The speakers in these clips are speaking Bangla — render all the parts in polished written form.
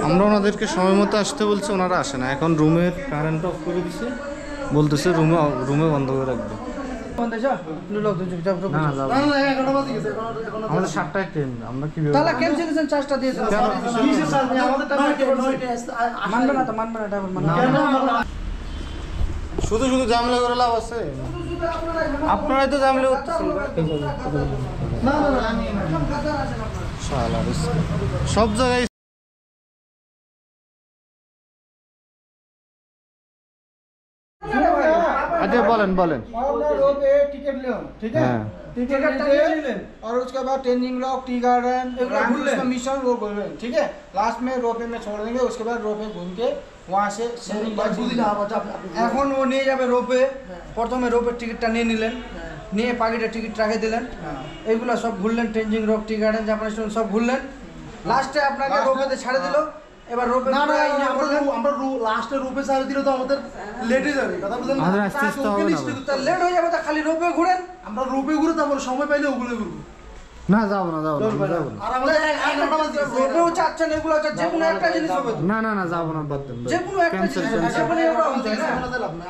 আমরা ওনাদেরকে সময় মতো আসতে বলছি, ওনারা আসে না। এখন রুমের কারেন্ট অফ করে দিচ্ছে, বলতেছে রুমে বন্ধ করে রাখবে। আমাদের 7টায় ট্রেন, আমরা কি তাহলে ক্যান্সেলেশন চার্জটা দিয়ে দেন। মানবে না তো, মানবে না ড্রাইভার মানবে না। শুধু ঝামেলা করে লাভ আছে? আপনারাই তো ঝামেলা করতেছেন। সব জায়গায় अच्छा बोलें टिकट ले ठीक है, टिकट और उसके बाद Tenzing rock, tea garden, mission वो बोले ठीक है। लास्ट में रोपे में छोड़ देंगे, उसके बाद रोपे घूम के वहाँ से এখন ও নিয়ে যাবে রোপে। প্রথমে রোপের টিকিটটা নিয়ে নিলেন, নিয়ে পাখিটা টিকিট রাখে দিলেন, এইগুলো সব ঘুরলেন, Tenzing rock, tea garden, Japanese stone সব ঘুরলেন। লাস্টে আপনাকে রোপেতে ছাড়ে দিল। এবার রোপে আমরা লাস্টে রোপে ছাড়ে দিলে তো আমাদের লেট হয়ে যাবে, কথা বুঝলেন? লেট হয়ে যাবে, তা খালি রোপে ঘুরেন। আমরা রোপে ঘুরে তারপর সময় পাইলে ওগুলো ঘুরবো। না যাবো না। আর আমাদের রোপেও চাচ্ছেন, এগুলো যে কোনো একটা জিনিস হবে। না যাবো না, বাদ দেন। যে কোনো একটা জিনিস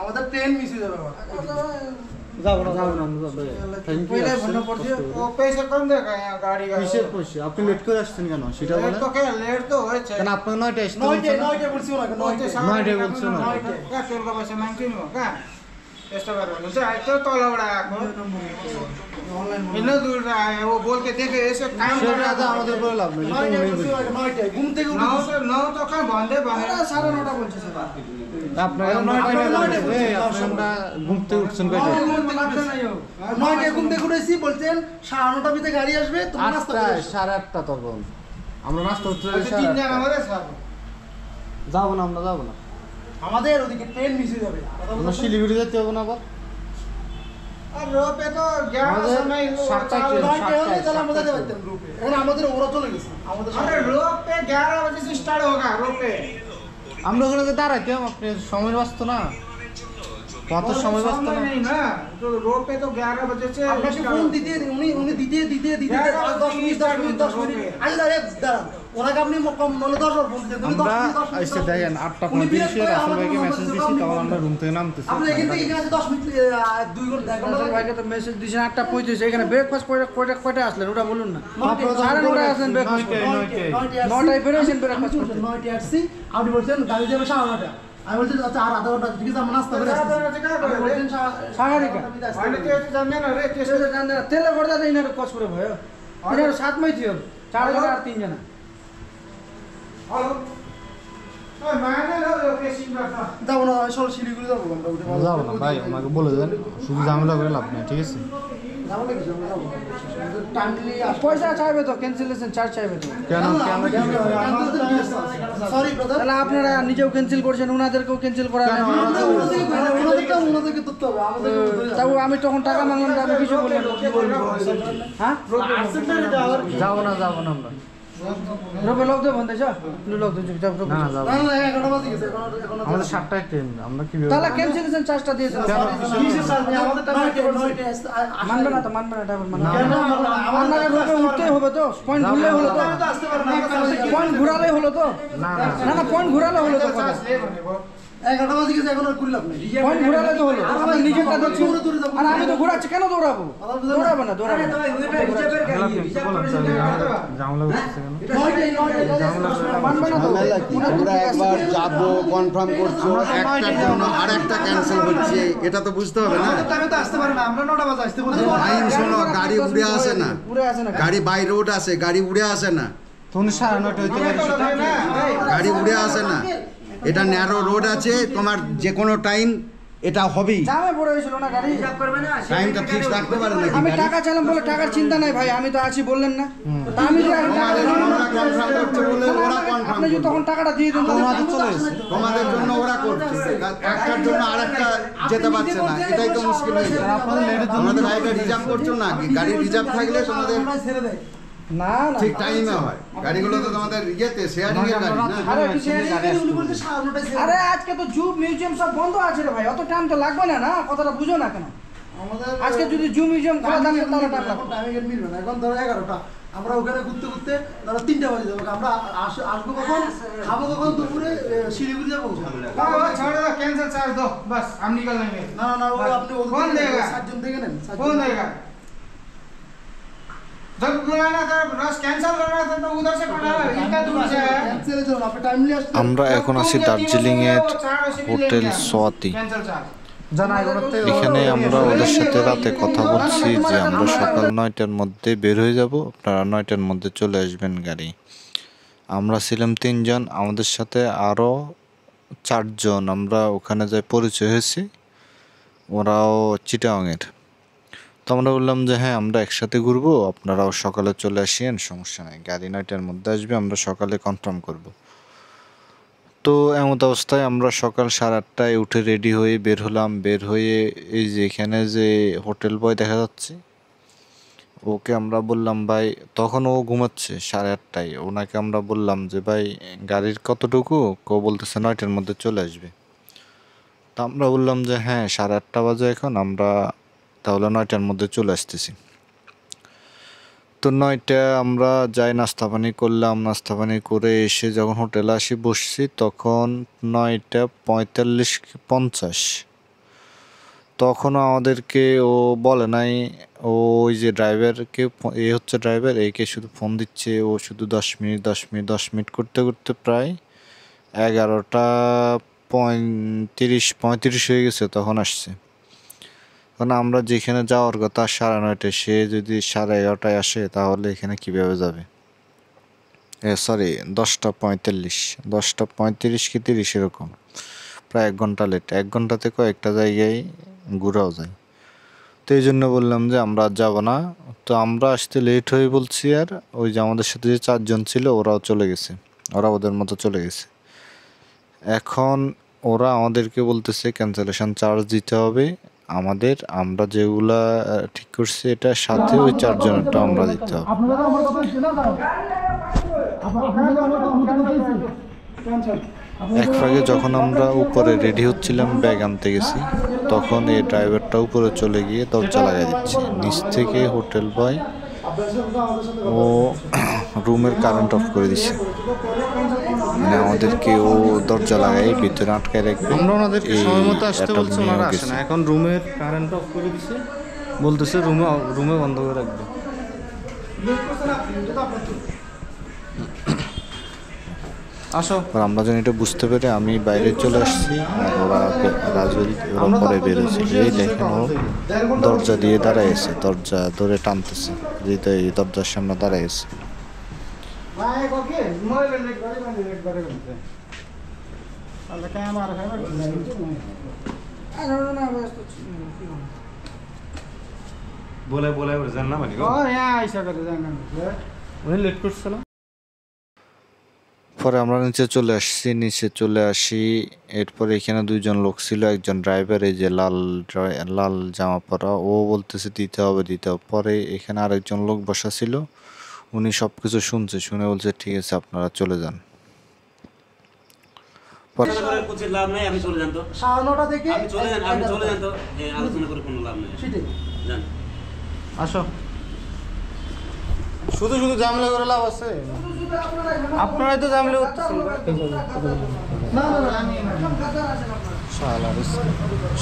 আমাদের ট্রেন মিস হয়ে যাবে। যাবো না। পয়লা বন্ধ পড়ছে, ও পয়সা কম দেখা গাড়ি কিসের পয়সা? আপনি লেট করে আসছেন কেন সেটা বলেন। তো কে লেট তো হয়েছে, কেন আপনার 9টায় আসতে 9টায় বলছি না, 9টায় বলছো না। क्या तेल का पैसा मांगती नहीं हो क्या? एक्स्ट्रा कर रहे हो तो तोला बड़ा को इतना दूर रहा है, वो बोल के देखे ऐसे काम कर रहा था। আমাদের বলে লাভ নেই। 9টায় ঘুম থেকে উঠে 9 তো का बंदे 9:30 বলছে স্যার। আপনারা 9টায় ঘুম থেকে উঠছেন কয়টা? 9টায় ঘুম থেকে উঠেছি, বলছেন 9:30 ভিতরে গাড়ি আসবে, তোমরা নাস্তা করো। 8:30 তখন আমরা নাস্তা করতে তিন জন আমাদের স্যার যাবো না, আমরা যাবো না। আমাদের ওদিকে ট্রেন মিস হয়ে যাবে। আমরা শিলিগুড়ি যেতে হবে না আবার। আর রোপে তো 11 সময় 7টায় তাহলে আমরা যেতে পারতাম রোপে। এখন আমাদের ওরা চলে গেছে। अरे रोप पे 11 बजे से स्टार्ट होगा रोप पे। আমরা ওখানে দাঁড়াইতে আপনি সময় বাঁচতো না, কত সময় বাঁচতো না। नहीं ना, तो रोप पे तो 11 बजे से আপনাকে ফোন দিতে উনি দিতে 10 মিনিট আই দাঁড়ান। ওনাকে আপনি নলে 10 বার ফোন দিতেন। আমরা এসে দেখেন 8:35 রাসেল ভাইকে মেসেজ দিছি, তখন আমরা রুম থেকে নামতেছি। আপনি এখান থেকে এখানে 10 মিনিট 2 ঘন্টা রাসেল ভাইকে তো মেসেজ দিছেন 8:35। এখানে ব্রেকফাস্ট কয়টা আসলেন ওটা বলুন না। 9:30 আসলেন ব্রেকফাস্ট, 9টায় বেরিয়েছেন ব্রেকফাস্ট করতে। 9টায় আসছি, আপনি বলছেন গাড়ি যাবে 9:30। আমি বলছি আচ্ছা আর আধা ঘন্টা, ঠিক আছে আমরা নাস্তা করে আসছি। সাগারিকা মানে তে জানে না রে, তে জানে না তেলে করদা দেই না কষ্ট করে भयो। ইনার সাত মাই থিও 4 জন আর 3 জন। হ্যালো ওই মানে না লোকেশন রাখা যাবো না, আসলে শিলিগুড়ি যাবো আমরা। উঠে যাবো না ভাই, আমাকে বলে দেন, শুধু ঝামেলা করে লাভ নেই, ঠিক আছে? যাবো না, কিছু যাবো টাইমলি পয়সা চাইবে তো, ক্যান্সেলেশন চার্জ চাইবে তো। কেন সরি ব্রাদার। তাহলে আপনারা নিজেও ক্যান্সেল করছেন, ওনাদেরকেও ক্যান্সেল করালেন। ওনাদেরকে ধরতে হবে, আমাদের তাও আমি তখন টাকা মাংলাম, আমি কিছু বললাম হ্যাঁ যাবো না আমরা। রোপে লোক দেবো বন্ধে লোক দেবো যাবো। না যাবো না 11টা বাজে গেছে, এখন আমাদের 7টায় ট্রেন, আমরা কি তাহলে ক্যান্সেলেশন চার্জটা দিয়ে দেন। আমাদের মানবে না তো, মানবে না ড্রাইভার মানবে না। আপনাকে রোপে উঠতেই হবে তো, পয়েন্ট ঘুরলেই হলো তো, পয়েন্ট ঘুরালেই হলো তো। না পয়েন্ট ঘুরালে হলো তো, 11টা বাজে গেছে, এখন আর ঘুরলে আপনি পয়েন্ট ঘুরালে তো হলো। আপনি নিজেরটা দেখছি, আর আমি তো ঘুরাচ্ছি, কেন দৌড়াবো? দৌড়াবো না। ঝামেলা করতেছে কেন? মানবে না তো। আমরা একবার যাবো কনফার্ম করছো, একটার জন্য আর একটা ক্যান্সেল হচ্ছে, এটা তো বুঝতে হবে না। তো আসতে পারে না, আমরা 9টা বাজে আসতে বলছি। টাইম শোনো, গাড়ি উড়ে আসে না, উড়ে আসে না গাড়ি বাই রোড আসে, গাড়ি উড়ে আসে না, তুমি 9:30 হইতে পারে, গাড়ি উড়ে আসে না। এটা ন্যারো রোড আছে, তোমার যে কোনো টাইম এটা হবেই। জামে পড়ে হয়েছিল না গাড়ি, টাইমটা ফিক্স রাখতে পারে নাকি? আমি টাকা চাইলাম বলে টাকার চিন্তা নাই ভাই, আমি তো আছি বললেন না। তা আমি যে আমরা কনফার্ম করছে বলে ওরা কনফার্ম আপনি যদি তখন টাকাটা দিয়ে দেন তোমাদের চলে এসেছে। তোমাদের জন্য ওরা করছে, একটার জন্য আরেকটা যেতে পারছে না, এটাই তো মুশকিল হয়ে যায়। আমাদের গাড়িটা রিজার্ভ করছো না, গাড়ি রিজার্ভ থাকলে তোমাদের ছেড়ে দেয়। না ঠিক টাইমে হয়। গাড়িগুলো তো তোমাদের ইয়েতে শেয়ারিং এর গাড়ি না। আরে আরে আজকে তো জু মিউজিয়াম সব বন্ধ আছে রে ভাই, অত টাইম তো লাগবে না। না কথাটা বুঝো না কেন? আমাদের আজকে যদি জু মিউজিয়াম খোলা থাকে তাহলে টাইম লাগবে। টাইমিং মিলবে না, এখন ধরো 11টা আমরা ওখানে ঘুরতে ঘুরতে ধরো 3টা বাজে যাবো, আমরা আসবো কখন, খাবো কখন, দুপুরে শিলিগুড়ি যাবো। छोड़ दो, कैंसिल चार्ज दो, बस हम निकल लेंगे। না না ও আপনি कौन देगा? 7 জন থেকে নেন, 7 कौन देगा? जब बुलाना था, बस कैंसिल करना था तो उधर से करना है, इतना दूर से है। ক্যান্সেলের জন্য আপনি টাইমলি আসতে। আমরা এখন আছি দার্জিলিং এর হোটেল সোয়াতি। कैंसिल चार्ज এখানে আমরা ওদের সাথে রাতে কথা বলছি যে আমরা সকাল 9টার মধ্যে বের হয়ে যাব, আপনারা 9টার মধ্যে চলে আসবেন গাড়ি। আমরা ছিলাম 3 জন, আমাদের সাথে আরও 4 জন আমরা ওখানে যাই পরিচয় হয়েছি, ওরাও চিটাগাংয়ের। তো আমরা বললাম যে হ্যাঁ আমরা একসাথে ঘুরবো, আপনারাও সকালে চলে আসেন, সমস্যা নেই, গাড়ি 9টার মধ্যে আসবে, আমরা সকালে কনফার্ম করব। তো এমত অবস্থায় আমরা সকাল 8:30টায় উঠে রেডি হয়ে বের হলাম। বের হয়ে এই যে এখানে যে হোটেল বয় দেখা যাচ্ছে, ওকে আমরা বললাম ভাই, তখন ও ঘুমাচ্ছে 8:30টায়, ওনাকে আমরা বললাম যে ভাই গাড়ির কতটুকু, কেউ বলতেছে 9টার মধ্যে চলে আসবে। তা আমরা বললাম যে হ্যাঁ 8:30 বাজে এখন, আমরা তাহলে 9টার মধ্যে চলে আসতেছি। তো 9টা আমরা যাই নাস্তা পানি করলাম, নাস্তা পানি করে এসে যখন হোটেলে আসি বসছি তখন 9:45-50। তখনও আমাদেরকে ও বলে নাই, ওই যে ড্রাইভারকে, এ হচ্ছে ড্রাইভার, একে শুধু ফোন দিচ্ছে, ও শুধু 10 মিনিট করতে করতে প্রায় 11:35 হয়ে গেছে তখন আসছে। কারণ আমরা যেখানে যাওয়ার কথা 9:30, সে যদি 11:30টায় আসে তাহলে এখানে কীভাবে যাবে? সরি 10:35 কি 30 এরকম, প্রায় 1 ঘন্টা লেট। 1 ঘন্টাতে কয়েকটা জায়গায় ঘোরাও যায়। তো এই জন্য বললাম যে আমরা আর যাবো না। তো আমরা আসতে লেট হয়ে বলছি, আর ওই যে আমাদের সাথে যে 4 জন ছিল ওরাও চলে গেছে, ওরা ওদের মতো চলে গেছে। এখন ওরা আমাদেরকে বলতেছে ক্যান্সেলেশন চার্জ দিতে হবে আমাদের, আমরা যেগুলা ঠিক করছি এটার সাথে ওই 4 জনেরটা আমরা দিতে হবে। আপনারা আমার কথা শুনুন না, আপনারা আমার কথা শুনুন, ক্যান্সেল। এক ফাঁকে যখন আমরা উপরে রেডি হচ্ছিলাম ব্যাগ আনতে গেছি, তখন এই ড্রাইভারটা উপরে চলে গিয়ে দরজা লাগাই দিচ্ছে। নিচ থেকে হোটেল বয় ও রুমের কারেন্ট অফ করে দিচ্ছে, মানে আমাদেরকে ও দরজা লাগাই ভিতরে আটকায় রাখবে। আমরা ওনাদেরকে সময় মতো আসতে বলছি, ওনারা আসে না। এখন রুমের কারেন্ট অফ করে দিচ্ছে, বলতেছে রুমে বন্ধ করে রাখবে। আসো, আমরা যেন এটা বুঝতে পেরে আমি বাইরে চলে আসছি, আর ওরা পরে বেরোচ্ছে। এই দেখেন ও দরজা দিয়ে দাঁড়াইছে, দরজা ধরে টানতেছে, যেটা এই দরজার সামনে দাঁড়াইছে। बोले जानना भने यहाँ आइसकेर जान्न उनी लेट করছে না। পরে আমরা নিচে চলে আসি। এরপরে এখানে 2 জন লোক ছিল, একজন ড্রাইভার, এই যে লাল জামা পরা, ও বলতেছে দিতে হবে। পরে এখানে আরেকজন লোক বসা ছিল, উনি সব কিছু শুনছে, শুনে বলছে ঠিক আছে আপনারা চলে যান। লাভ নাই, আমি চলে যান তো, 9:30 থেকে আমি চলে যান তো, আলোচনা করে কোনো লাভ নেই, সেটাই জান। আসো, শুধু ঝামেলা করে লাভ আছে? আপনারাই তো ঝামেলা করতেছেন।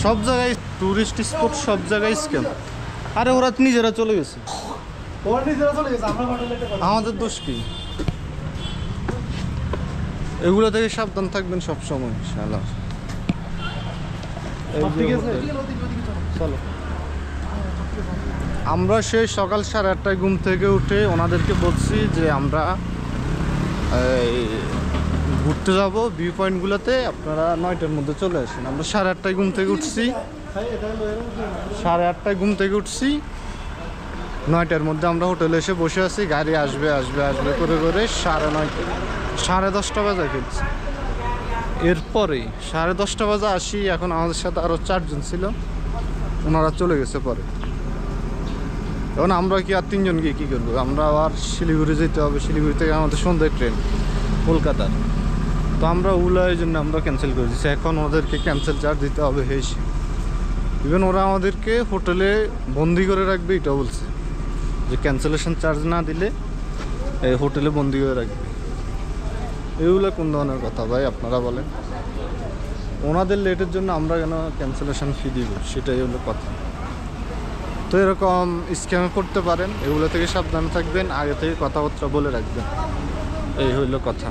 সব জায়গায় টুরিস্ট স্পট, সব জায়গায় স্ক্যাম। আরে ওরা নিজেরা চলে গেছে, আমাদের দোষ কি? এগুলো থেকে সাবধান থাকবেন সব সময়। শালা চলো, আমরা সেই সকাল 8:30টায় ঘুম থেকে উঠে ওনাদেরকে বলছি যে আমরা ঘুরতে যাব ভিউ পয়েন্টগুলোতে, আপনারা 9টার মধ্যে চলে আসেন। আমরা 8:30টায় ঘুম থেকে উঠছি, 8:30টায় ঘুম থেকে উঠছি, 9টার মধ্যে আমরা হোটেলে এসে বসে আছি। গাড়ি আসবে করে 9:30 বাজে ফেলছি। এরপরে 10:30 বাজে আসি। এখন আমাদের সাথে আরও 4 জন ছিল, ওনারা চলে গেছে পরে। এখন আমরা কি আর 3 জন গিয়ে কী করবো? আমরা আবার শিলিগুড়ি যেতে হবে, শিলিগুড়ি থেকে আমাদের সন্ধ্যায় ট্রেন কলকাতার। তো আমরা এই জন্য আমরা ক্যান্সেল করে দিচ্ছি। এখন ওদেরকে ক্যান্সেল চার্জ দিতে হবে। ইভেন ওরা আমাদেরকে হোটেলে বন্দি করে রাখবে, এটাও বলছে যে ক্যান্সেলেশন চার্জ না দিলে এই হোটেলে বন্দি করে রাখবে। এগুলো কোন ধরনের কথা ভাই আপনারা বলেন? ওনাদের লেটের জন্য আমরা কেন ক্যান্সেলেশন ফি দিব, সেটাই হলো কথা। তো এরকম স্ক্যামে পড়তে পারেন, এগুলো থেকে সাবধানে থাকবেন, আগে থেকে কথাবার্তা বলে রাখবেন, এই হইল কথা।